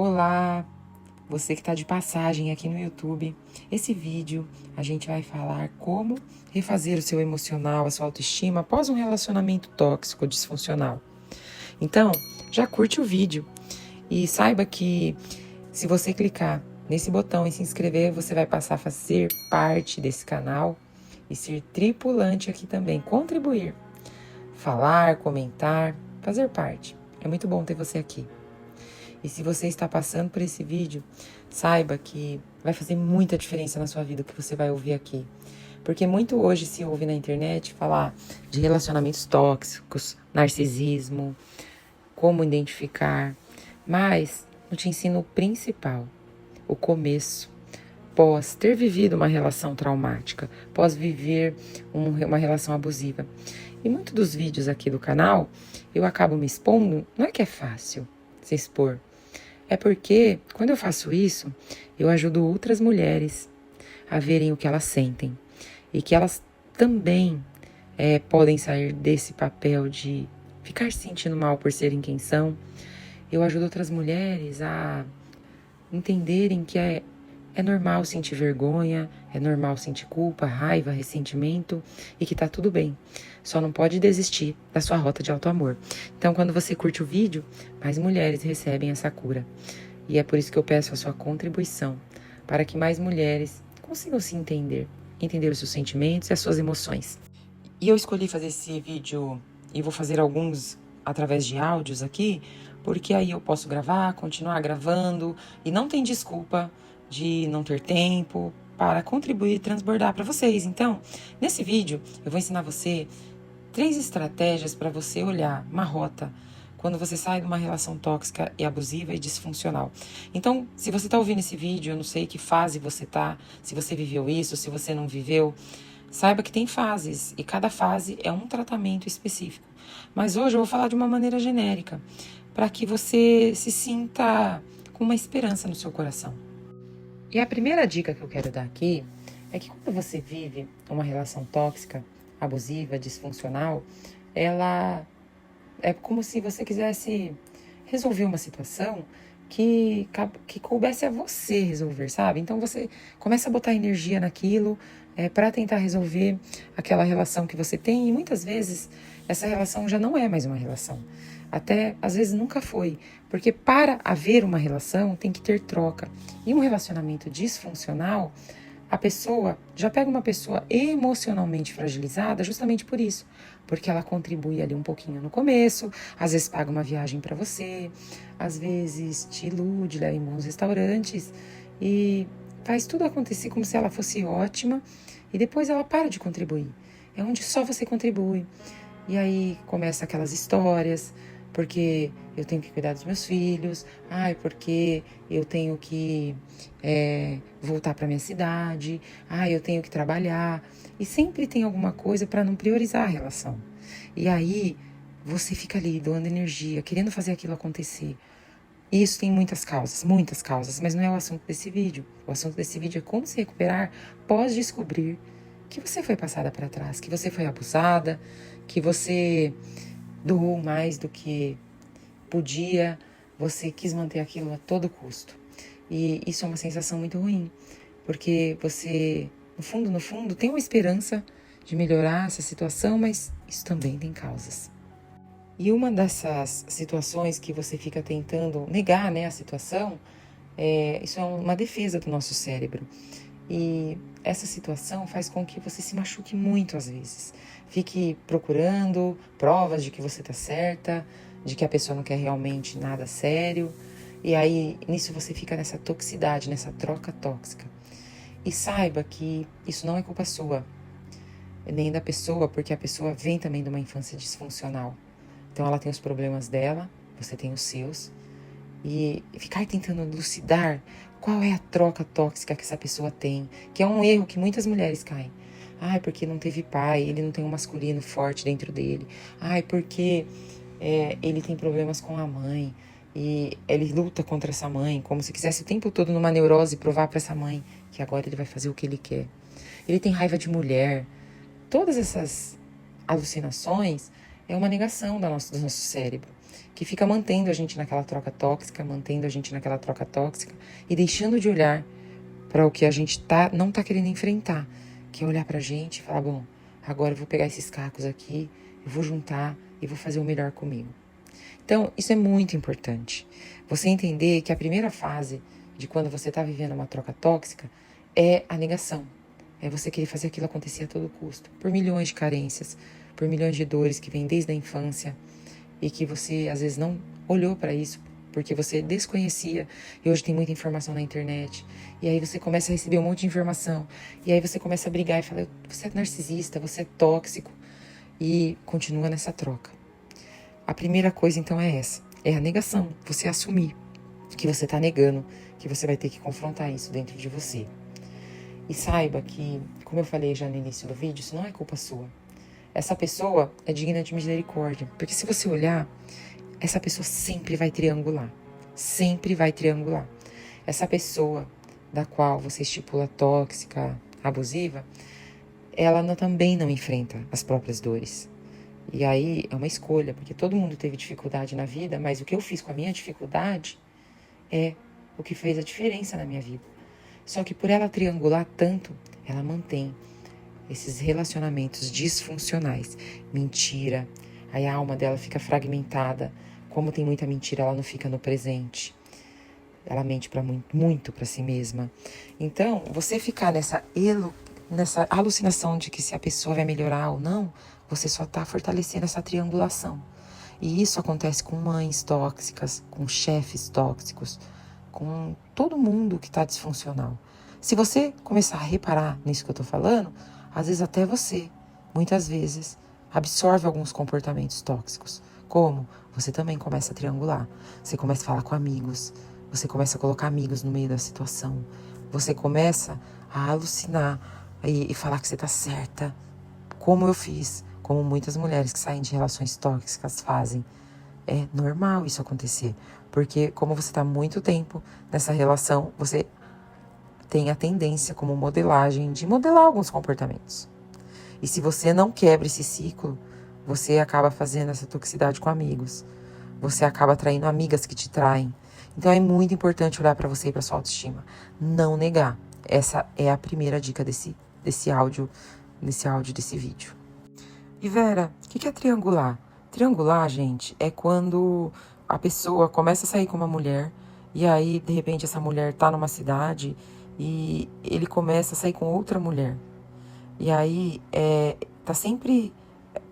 Olá, você que está de passagem aqui no YouTube. Esse vídeo a gente vai falar como refazer o seu emocional, a sua autoestima após um relacionamento tóxico, disfuncional. Então, já curte o vídeo e saiba que se você clicar nesse botão e se inscrever, você vai passar a fazer parte desse canal e ser tripulante aqui também, contribuir, falar, comentar, fazer parte. É muito bom ter você aqui. E se você está passando por esse vídeo, saiba que vai fazer muita diferença na sua vida o que você vai ouvir aqui. Porque muito hoje se ouve na internet falar de relacionamentos tóxicos, narcisismo, como identificar. Mas não te ensino o principal, o começo. Pós ter vivido uma relação traumática, pós viver uma relação abusiva. E muitos dos vídeos aqui do canal, eu acabo me expondo, não é que é fácil se expor. É porque, quando eu faço isso, eu ajudo outras mulheres a verem o que elas sentem. E que elas também podem sair desse papel de ficar se sentindo mal por serem quem são. Eu ajudo outras mulheres a entenderem que é normal sentir vergonha, é normal sentir culpa, raiva, ressentimento e que tá tudo bem. Só não pode desistir da sua rota de autoamor. Então, quando você curte o vídeo, mais mulheres recebem essa cura. E é por isso que eu peço a sua contribuição, para que mais mulheres consigam se entender os seus sentimentos e as suas emoções. E eu escolhi fazer esse vídeo e vou fazer alguns através de áudios aqui, porque aí eu posso gravar, continuar gravando e não tem desculpa de não ter tempo para contribuir e transbordar para vocês. Então, nesse vídeo, eu vou ensinar você 3 estratégias para você olhar uma rota quando você sai de uma relação tóxica e abusiva e disfuncional. Então, se você está ouvindo esse vídeo, eu não sei que fase você está, se você viveu isso, se você não viveu, saiba que tem fases e cada fase é um tratamento específico. Mas hoje eu vou falar de uma maneira genérica, para que você se sinta com uma esperança no seu coração. E a primeira dica que eu quero dar aqui é que quando você vive uma relação tóxica, abusiva, disfuncional, ela é como se você quisesse resolver uma situação que coubesse a você resolver, sabe? Então você começa a botar energia naquilo para tentar resolver aquela relação que você tem e muitas vezes essa relação já não é mais uma relação. Até, às vezes, nunca foi. Porque para haver uma relação, tem que ter troca. E um relacionamento disfuncional, a pessoa já pega uma pessoa emocionalmente fragilizada justamente por isso. Porque ela contribui ali um pouquinho no começo, às vezes paga uma viagem para você, às vezes te ilude, leva em bons restaurantes e faz tudo acontecer como se ela fosse ótima e depois ela para de contribuir. É onde só você contribui. E aí começa aquelas histórias, porque eu tenho que cuidar dos meus filhos, porque eu tenho que voltar para minha cidade, eu tenho que trabalhar. E sempre tem alguma coisa para não priorizar a relação. E aí você fica ali doando energia, querendo fazer aquilo acontecer. E isso tem muitas causas, mas não é o assunto desse vídeo. O assunto desse vídeo é como se recuperar pós descobrir que você foi passada para trás, que você foi abusada, que você doou mais do que podia, você quis manter aquilo a todo custo. E isso é uma sensação muito ruim, porque você, no fundo, tem uma esperança de melhorar essa situação, mas isso também tem causas. E uma dessas situações que você fica tentando negar, a situação, isso é uma defesa do nosso cérebro. E essa situação faz com que você se machuque muito às vezes. Fique procurando provas de que você está certa, de que a pessoa não quer realmente nada sério. E aí, nisso você fica nessa toxicidade, nessa troca tóxica. E saiba que isso não é culpa sua, nem da pessoa, porque a pessoa vem também de uma infância disfuncional. Então ela tem os problemas dela, você tem os seus. E ficar tentando elucidar qual é a troca tóxica que essa pessoa tem, que é um erro que muitas mulheres caem. Porque não teve pai, ele não tem um masculino forte dentro dele. Porque ele tem problemas com a mãe e ele luta contra essa mãe, como se quisesse o tempo todo numa neurose provar para essa mãe que agora ele vai fazer o que ele quer. Ele tem raiva de mulher. Todas essas alucinações é uma negação do nosso cérebro. que fica mantendo a gente naquela troca tóxica, e deixando de olhar para o que a gente não tá querendo enfrentar, que é olhar pra gente e falar, bom, agora eu vou pegar esses cacos aqui, eu vou juntar e vou fazer o melhor comigo. Então, isso é muito importante. Você entender que a primeira fase de quando você está vivendo uma troca tóxica é a negação. É você querer fazer aquilo acontecer a todo custo, por milhões de carências, por milhões de dores que vêm desde a infância e que você, às vezes, não olhou para isso, porque você desconhecia, e hoje tem muita informação na internet, e aí você começa a receber um monte de informação, e aí você começa a brigar e fala, você é narcisista, você é tóxico, e continua nessa troca. A primeira coisa, então, é essa, é a negação, você assumir que você está negando, que você vai ter que confrontar isso dentro de você. E saiba que, como eu falei já no início do vídeo, isso não é culpa sua. Essa pessoa é digna de misericórdia, porque se você olhar, essa pessoa sempre vai triangular. Sempre vai triangular. Essa pessoa da qual você estipula tóxica, abusiva, ela também não enfrenta as próprias dores. E aí é uma escolha, porque todo mundo teve dificuldade na vida, mas o que eu fiz com a minha dificuldade é o que fez a diferença na minha vida. Só que por ela triangular tanto, ela mantém esses relacionamentos disfuncionais. Mentira, aí a alma dela fica fragmentada. Como tem muita mentira, ela não fica no presente. Ela mente muito para si mesma. Então, você ficar nessa alucinação de que se a pessoa vai melhorar ou não, você só está fortalecendo essa triangulação. E isso acontece com mães tóxicas, com chefes tóxicos, com todo mundo que está disfuncional. Se você começar a reparar nisso que eu estou falando, às vezes até você, muitas vezes, absorve alguns comportamentos tóxicos. Como? Você também começa a triangular. Você começa a falar com amigos. Você começa a colocar amigos no meio da situação. Você começa a alucinar e falar que você está certa. Como eu fiz. Como muitas mulheres que saem de relações tóxicas fazem. É normal isso acontecer. Porque como você está muito tempo nessa relação, você tem a tendência como modelagem de modelar alguns comportamentos. E se você não quebra esse ciclo, você acaba fazendo essa toxicidade com amigos. Você acaba atraindo amigas que te traem. Então é muito importante olhar para você e para sua autoestima. Não negar. Essa é a primeira dica desse áudio, desse vídeo. E Vera, o que é triangular? Triangular, gente, é quando a pessoa começa a sair com uma mulher e aí, de repente, essa mulher tá numa cidade e ele começa a sair com outra mulher. E aí, tá sempre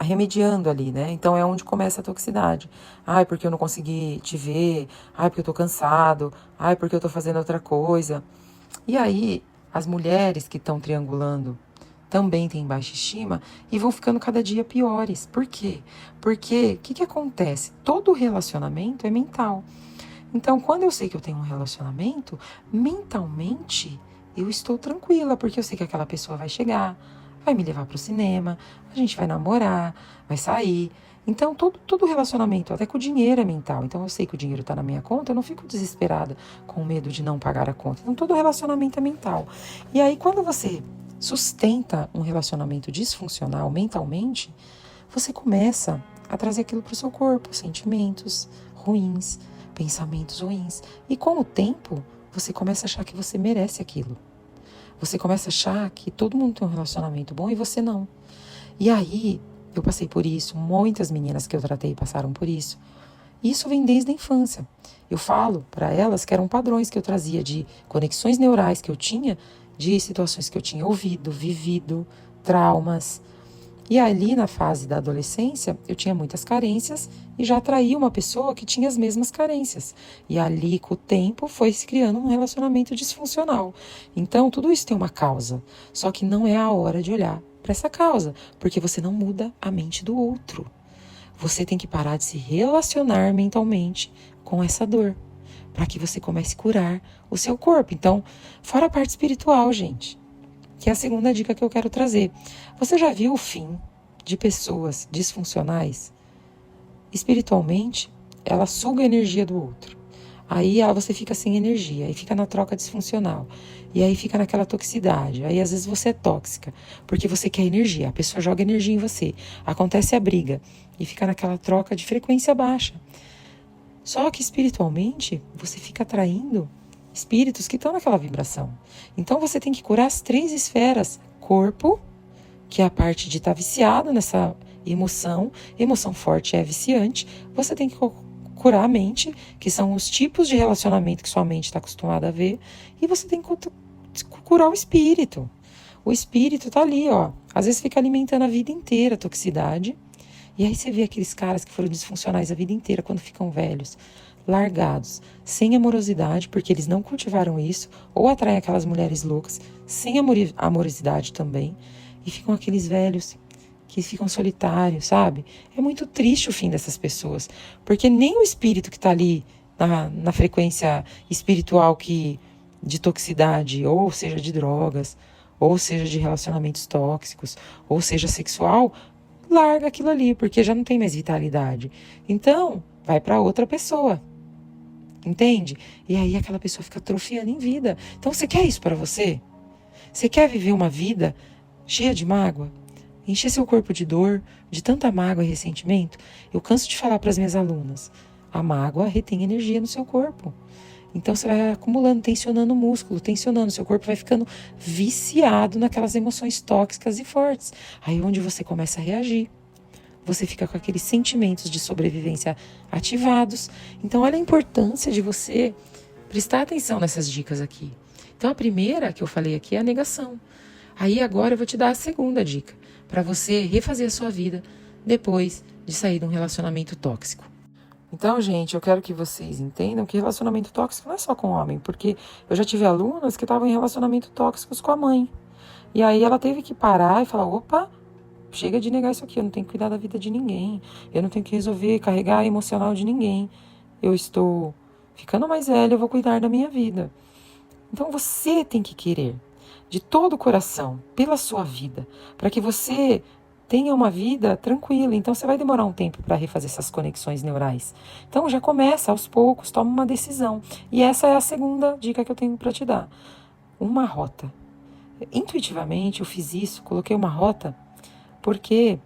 remediando ali, né? Então, é onde começa a toxicidade. Ai, porque eu não consegui te ver. Ai, porque eu tô cansado. Ai, porque eu tô fazendo outra coisa. E aí, as mulheres que estão triangulando também têm baixa estima e vão ficando cada dia piores. Por quê? Porque, o que acontece? Todo relacionamento é mental. Então, quando eu sei que eu tenho um relacionamento, mentalmente eu estou tranquila, porque eu sei que aquela pessoa vai chegar, vai me levar para o cinema, a gente vai namorar, vai sair. Então, todo relacionamento, até com o dinheiro é mental. Então, eu sei que o dinheiro está na minha conta, eu não fico desesperada com medo de não pagar a conta. Então, todo relacionamento é mental. E aí, quando você sustenta um relacionamento disfuncional mentalmente, você começa a trazer aquilo para o seu corpo, sentimentos ruins, pensamentos ruins. E com o tempo, você começa a achar que você merece aquilo. Você começa a achar que todo mundo tem um relacionamento bom e você não. E aí, eu passei por isso, muitas meninas que eu tratei passaram por isso. E isso vem desde a infância. Eu falo para elas que eram padrões que eu trazia de conexões neurais que eu tinha, de situações que eu tinha ouvido, vivido, traumas. E ali na fase da adolescência, eu tinha muitas carências e já atraí uma pessoa que tinha as mesmas carências. E ali, com o tempo, foi se criando um relacionamento disfuncional. Então, tudo isso tem uma causa. Só que não é a hora de olhar para essa causa, porque você não muda a mente do outro. Você tem que parar de se relacionar mentalmente com essa dor, para que você comece a curar o seu corpo. Então, fora a parte espiritual, gente, que é a segunda dica que eu quero trazer. Você já viu o fim de pessoas disfuncionais? Espiritualmente, ela suga a energia do outro. Aí você fica sem energia, aí fica na troca disfuncional. E aí fica naquela toxicidade. Aí às vezes você é tóxica, porque você quer energia. A pessoa joga energia em você. Acontece a briga e fica naquela troca de frequência baixa. Só que espiritualmente, você fica atraindo espíritos que estão naquela vibração. Então você tem que curar as 3 esferas. Corpo, que é a parte de estar viciado nessa emoção. Emoção forte é viciante. Você tem que curar a mente, que são os tipos de relacionamento que sua mente está acostumada a ver. E você tem que curar o espírito. O espírito tá ali, ó. Às vezes fica alimentando a vida inteira a toxicidade. E aí você vê aqueles caras que foram disfuncionais a vida inteira quando ficam velhos, largados, sem amorosidade, porque eles não cultivaram isso, ou atraem aquelas mulheres loucas, sem amorosidade também, e ficam aqueles velhos que ficam solitários, sabe? É muito triste o fim dessas pessoas, porque nem o espírito que está ali na frequência espiritual de toxicidade, ou seja, de drogas, ou seja, de relacionamentos tóxicos, ou seja, sexual, larga aquilo ali, porque já não tem mais vitalidade. Então, vai para outra pessoa. Entende? E aí aquela pessoa fica atrofiando em vida. Então, você quer isso para você? Você quer viver uma vida cheia de mágoa? Encher seu corpo de dor, de tanta mágoa e ressentimento? Eu canso de falar para as minhas alunas. A mágoa retém energia no seu corpo. Então você vai acumulando, tensionando o músculo, tensionando, seu corpo vai ficando viciado naquelas emoções tóxicas e fortes. Aí é onde você começa a reagir. Você fica com aqueles sentimentos de sobrevivência ativados. Então olha a importância de você prestar atenção nessas dicas aqui. Então a primeira que eu falei aqui é a negação. Aí agora eu vou te dar a segunda dica, para você refazer a sua vida depois de sair de um relacionamento tóxico. Então, gente, eu quero que vocês entendam que relacionamento tóxico não é só com homem, porque eu já tive alunas que estavam em relacionamento tóxicos com a mãe. E aí ela teve que parar e falar, opa, chega de negar isso aqui, eu não tenho que cuidar da vida de ninguém, eu não tenho que resolver, carregar a emocional de ninguém. Eu estou ficando mais velha, eu vou cuidar da minha vida. Então você tem que querer, de todo o coração, pela sua vida, para que você tenha uma vida tranquila. Então você vai demorar um tempo para refazer essas conexões neurais. Então já começa aos poucos, toma uma decisão. E essa é a segunda dica que eu tenho para te dar. Uma rota. Intuitivamente eu fiz isso, coloquei uma rota, porque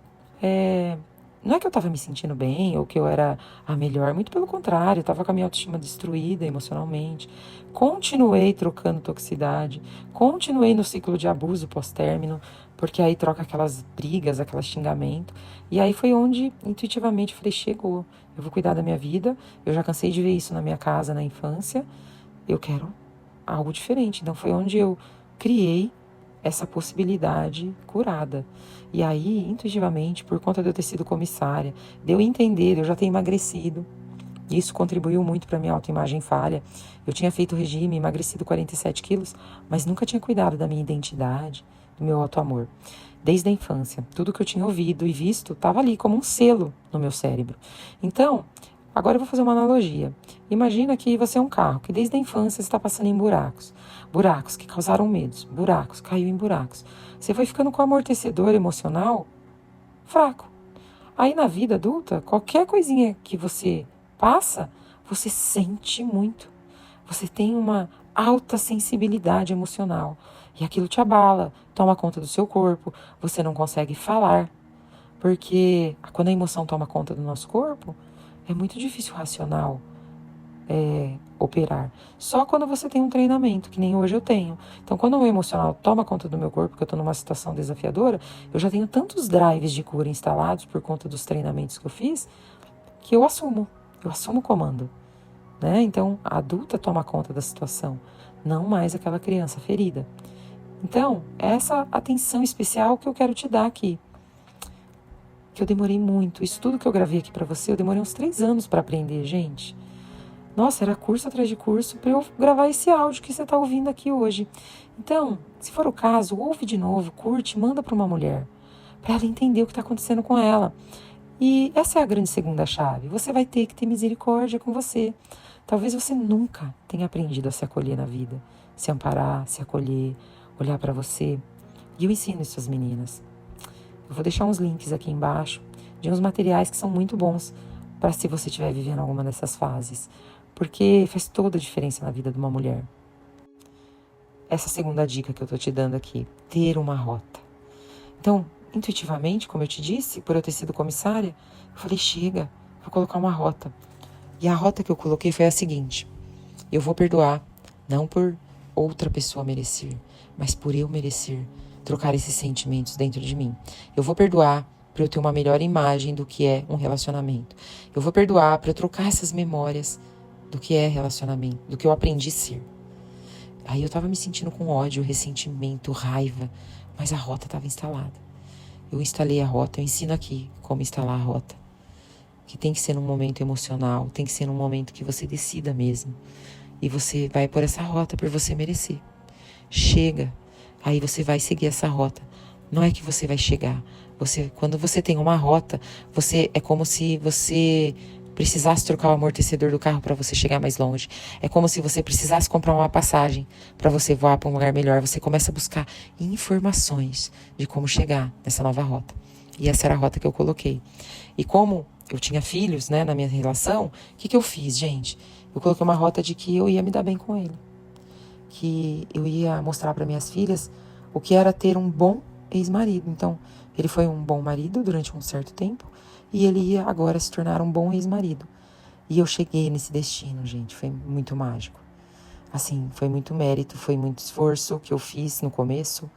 não é que eu estava me sentindo bem ou que eu era a melhor, muito pelo contrário, eu estava com a minha autoestima destruída emocionalmente. Continuei trocando toxicidade, continuei no ciclo de abuso pós-término, porque aí troca aquelas brigas, aquelas xingamentos. E aí foi onde, intuitivamente, eu falei, chegou, eu vou cuidar da minha vida, eu já cansei de ver isso na minha casa, na infância, eu quero algo diferente. Então foi onde eu criei essa possibilidade curada. E aí, intuitivamente, por conta de eu ter sido comissária, de eu entender, eu já ter emagrecido, isso contribuiu muito para minha autoimagem falha. Eu tinha feito regime, emagrecido 47 quilos, mas nunca tinha cuidado da minha identidade, do meu autoamor. Desde a infância, tudo que eu tinha ouvido e visto estava ali como um selo no meu cérebro. Então, agora eu vou fazer uma analogia. Imagina que você é um carro, que desde a infância está passando em buracos. Buracos que causaram medos, buracos, caiu em buracos. Você foi ficando com o amortecedor emocional fraco. Aí na vida adulta, qualquer coisinha que você passa, você sente muito. Você tem uma alta sensibilidade emocional. E aquilo te abala, toma conta do seu corpo, você não consegue falar. Porque quando a emoção toma conta do nosso corpo, é muito difícil o racional operar. Só quando você tem um treinamento, que nem hoje eu tenho. Então, quando o emocional toma conta do meu corpo, que eu estou numa situação desafiadora, eu já tenho tantos drives de cura instalados por conta dos treinamentos que eu fiz, que eu assumo o comando. Né? Então, a adulta toma conta da situação, não mais aquela criança ferida. Então, essa atenção especial que eu quero te dar aqui. Que eu demorei muito. Isso tudo que eu gravei aqui para você, eu demorei uns 3 anos para aprender, gente. Nossa, era curso atrás de curso para eu gravar esse áudio que você está ouvindo aqui hoje. Então, se for o caso, ouve de novo, curte, manda para uma mulher, para ela entender o que está acontecendo com ela. E essa é a grande segunda chave. Você vai ter que ter misericórdia com você. Talvez você nunca tenha aprendido a se acolher na vida, se amparar, se acolher, olhar para você. E eu ensino isso às meninas. Eu vou deixar uns links aqui embaixo de uns materiais que são muito bons para se você estiver vivendo alguma dessas fases. porque faz toda a diferença na vida de uma mulher. Essa segunda dica que eu tô te dando aqui, ter uma rota. Então, intuitivamente, como eu te disse, por eu ter sido comissária, eu falei, chega, vou colocar uma rota. E a rota que eu coloquei foi a seguinte: eu vou perdoar, não por outra pessoa merecer, mas por eu merecer trocar esses sentimentos dentro de mim. Eu vou perdoar para eu ter uma melhor imagem do que é um relacionamento. Eu vou perdoar para eu trocar essas memórias do que é relacionamento, do que eu aprendi a ser. Aí eu tava me sentindo com ódio, ressentimento, raiva, mas a rota estava instalada. Eu instalei a rota, eu ensino aqui como instalar a rota. Que tem que ser num momento emocional, tem que ser num momento que você decida mesmo. E você vai por essa rota por você merecer. Chega, aí você vai seguir essa rota. Não é que você vai chegar. Quando você tem uma rota, é como se você precisasse trocar o amortecedor do carro para você chegar mais longe. É como se você precisasse comprar uma passagem para você voar para um lugar melhor. Você começa a buscar informações de como chegar nessa nova rota. E essa era a rota que eu coloquei. E como eu tinha filhos, né, na minha relação, o que eu fiz, gente? Eu coloquei uma rota de que eu ia me dar bem com ele. Que eu ia mostrar para minhas filhas o que era ter um bom ex-marido. Então, ele foi um bom marido durante um certo tempo e ele ia agora se tornar um bom ex-marido. E eu cheguei nesse destino, gente. Foi muito mágico. Assim, foi muito mérito, foi muito esforço que eu fiz no começo.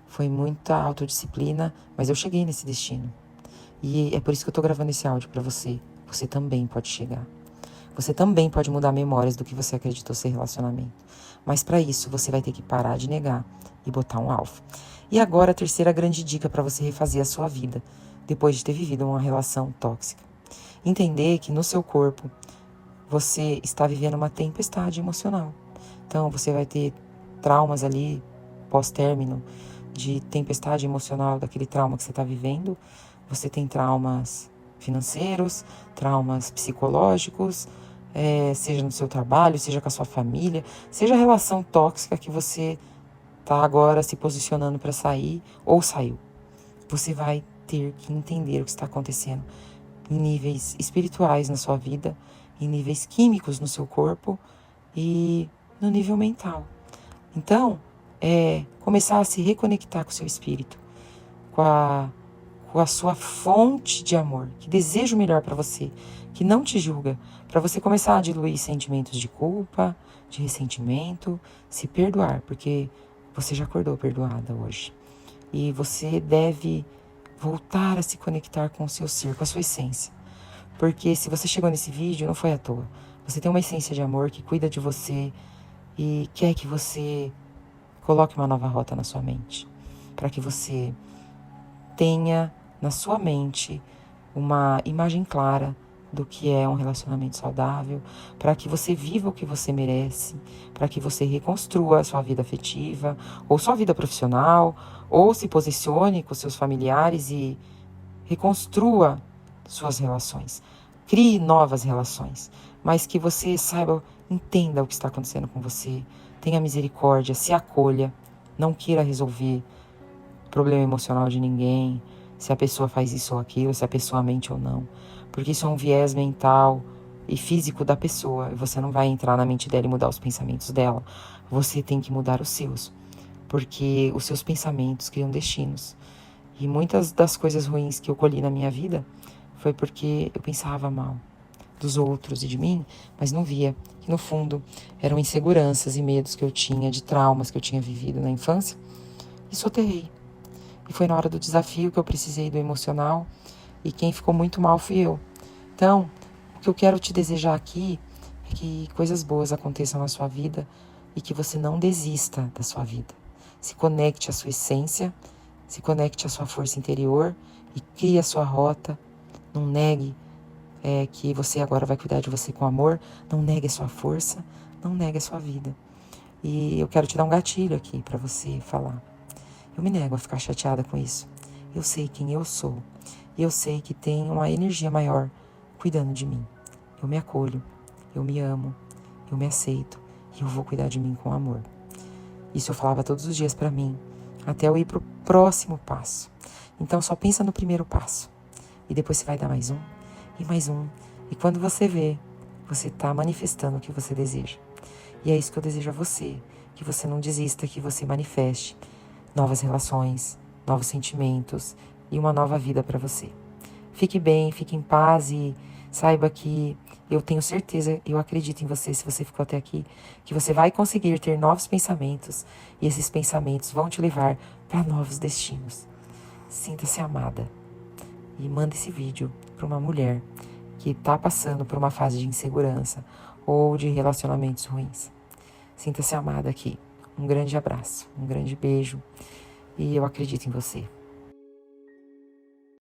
Foi muita autodisciplina, mas eu cheguei nesse destino. E é por isso que eu tô gravando esse áudio para você. Você também pode chegar. Você também pode mudar memórias do que você acreditou ser relacionamento. Mas para isso, você vai ter que parar de negar e botar um alvo. E agora, a terceira grande dica para você refazer a sua vida, depois de ter vivido uma relação tóxica. Entender que no seu corpo, você está vivendo uma tempestade emocional. Então, você vai ter traumas ali, pós-término, de tempestade emocional daquele trauma que você está vivendo. Você tem traumas financeiros, traumas psicológicos, seja no seu trabalho, seja com a sua família, seja a relação tóxica que você está agora se posicionando para sair ou saiu. Você vai ter que entender o que está acontecendo em níveis espirituais na sua vida, em níveis químicos no seu corpo e no nível mental. Então, começar a se reconectar com o seu espírito, com a sua fonte de amor, que deseja o melhor para você, que não te julga, para você começar a diluir sentimentos de culpa, de ressentimento, se perdoar, porque você já acordou perdoada hoje. E você deve voltar a se conectar com o seu ser, com a sua essência. Porque se você chegou nesse vídeo, não foi à toa. Você tem uma essência de amor que cuida de você e quer que você coloque uma nova rota na sua mente, para que você tenha na sua mente uma imagem clara do que é um relacionamento saudável, para que você viva o que você merece, para que você reconstrua a sua vida afetiva, ou sua vida profissional, ou se posicione com seus familiares e reconstrua suas relações. Crie novas relações, mas que você saiba, entenda o que está acontecendo com você, tenha misericórdia, se acolha, não queira resolver problema emocional de ninguém, se a pessoa faz isso ou aquilo, se a pessoa mente ou não. Porque isso é um viés mental e físico da pessoa. Você não vai entrar na mente dela e mudar os pensamentos dela. Você tem que mudar os seus. Porque os seus pensamentos criam destinos. E muitas das coisas ruins que eu colhi na minha vida foi porque eu pensava mal dos outros e de mim, mas não via que no fundo eram inseguranças e medos que eu tinha, de traumas que eu tinha vivido na infância, e soterrei. E foi na hora do desafio que eu precisei do emocional, e quem ficou muito mal fui eu. Então, o que eu quero te desejar aqui é que coisas boas aconteçam na sua vida e que você não desista da sua vida. Se conecte à sua essência, se conecte à sua força interior e crie a sua rota. Não negue que você agora vai cuidar de você com amor. Não negue a sua força, não negue a sua vida. E eu quero te dar um gatilho aqui para você falar. Eu me nego a ficar chateada com isso. Eu sei quem eu sou. E eu sei que tem uma energia maior cuidando de mim. Eu me acolho, eu me amo, eu me aceito e eu vou cuidar de mim com amor. Isso eu falava todos os dias para mim, até eu ir pro próximo passo. Então só pensa no primeiro passo. E depois você vai dar mais um e mais um. E quando você vê, você está manifestando o que você deseja. E é isso que eu desejo a você, que você não desista, que você manifeste novas relações, novos sentimentos e uma nova vida para você. Fique bem, fique em paz e saiba que eu tenho certeza, eu acredito em você, se você ficou até aqui, que você vai conseguir ter novos pensamentos e esses pensamentos vão te levar para novos destinos. Sinta-se amada e manda esse vídeo para uma mulher que está passando por uma fase de insegurança ou de relacionamentos ruins. Sinta-se amada aqui. Um grande abraço, um grande beijo e eu acredito em você.